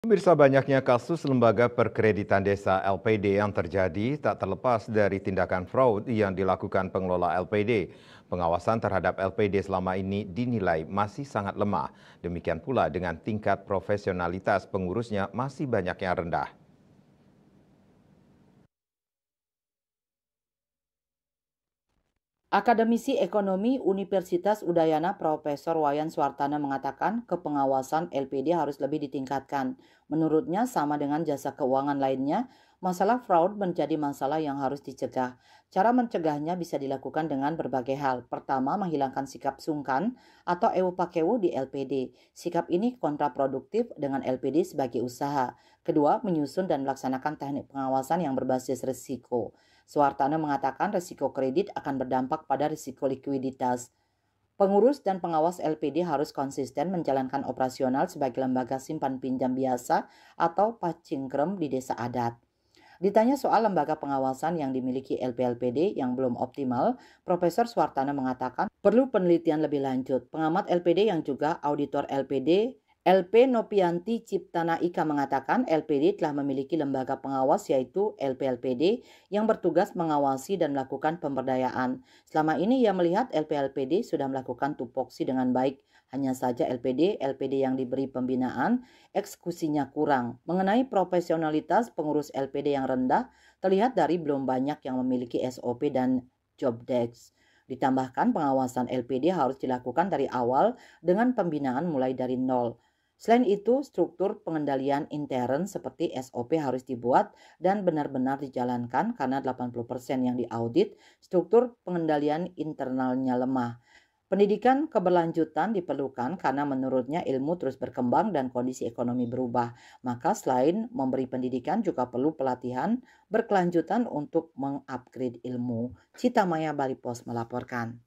Pemirsa, banyaknya kasus lembaga perkreditan desa LPD yang terjadi tak terlepas dari tindakan fraud yang dilakukan pengelola LPD. Pengawasan terhadap LPD selama ini dinilai masih sangat lemah. Demikian pula dengan tingkat profesionalitas pengurusnya masih banyak yang rendah. Akademisi Ekonomi Universitas Udayana Profesor Wayan Swartana mengatakan kepengawasan LPD harus lebih ditingkatkan. Menurutnya sama dengan jasa keuangan lainnya, masalah fraud menjadi masalah yang harus dicegah. Cara mencegahnya bisa dilakukan dengan berbagai hal. Pertama, menghilangkan sikap sungkan atau ewu pakewu di LPD. Sikap ini kontraproduktif dengan LPD sebagai usaha. Kedua, menyusun dan melaksanakan teknik pengawasan yang berbasis risiko. Suartana mengatakan risiko kredit akan berdampak pada risiko likuiditas. Pengurus dan pengawas LPD harus konsisten menjalankan operasional sebagai lembaga simpan pinjam biasa atau pacingkrem di desa adat. Ditanya soal lembaga pengawasan yang dimiliki LPLPD yang belum optimal, Profesor Suartana mengatakan perlu penelitian lebih lanjut. Pengamat LPD yang juga auditor LPD, LP Nopianti Ciptana Ika mengatakan LPD telah memiliki lembaga pengawas yaitu LPLPD yang bertugas mengawasi dan melakukan pemberdayaan. Selama ini ia melihat LPLPD sudah melakukan tupoksi dengan baik. Hanya saja LPD yang diberi pembinaan eksekusinya kurang. Mengenai profesionalitas pengurus LPD yang rendah, terlihat dari belum banyak yang memiliki SOP dan job desk. Ditambahkan pengawasan LPD harus dilakukan dari awal dengan pembinaan mulai dari nol. Selain itu, struktur pengendalian intern seperti SOP harus dibuat dan benar-benar dijalankan karena 80% yang diaudit, struktur pengendalian internalnya lemah. Pendidikan keberlanjutan diperlukan karena menurutnya ilmu terus berkembang dan kondisi ekonomi berubah. Maka selain memberi pendidikan juga perlu pelatihan berkelanjutan untuk mengupgrade ilmu. Cita Maya Bali Pos melaporkan.